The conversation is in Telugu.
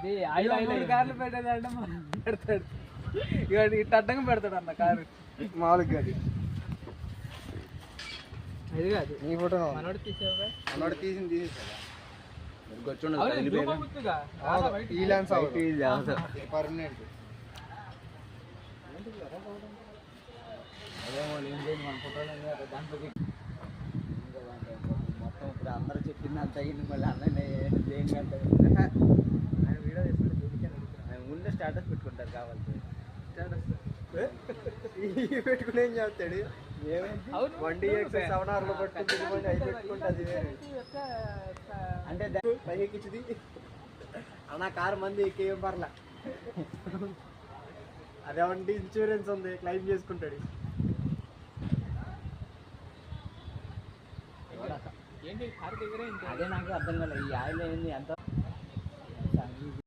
ఇది ఆయిల్ కార్లు పెట్టేదంటే పెడతాడు ఇక ఇట్ట అడ్డంగా పెడతాడు అన్న కారు మామూలుగా అది అది కాదు నీ ఫోటో మనోడు తీసేవా మనోడు తీసేసాడా పర్మనెంట్ మొత్తం ఇప్పుడు అందరూ చెప్పింది అంత అయ్యింది మళ్ళీ అన్నయ్య ఏం కంటారు ఆయన వీడియో తీసుకుంటే ఆయన ముందే స్టేటస్ పెట్టుకుంటారు కావాల్సి స్టేటస్ పెట్టుకుని ఏం చేస్తాడు వండి సవనార్లో పట్టుకుంటుంది అవి పెట్టుకుంటుంది అంటే పైకిచ్చిది అన్న కారు మంది ఎక్కేం పర్లా అదేమంటే ఇన్సూరెన్స్ ఉంది క్లెయిమ్ చేసుకుంటాడు ఏంటి కారు దగ్గరే అదే నాకు అర్థం కాలేదు ఈ ఆయిల్ ఏంది ఎంత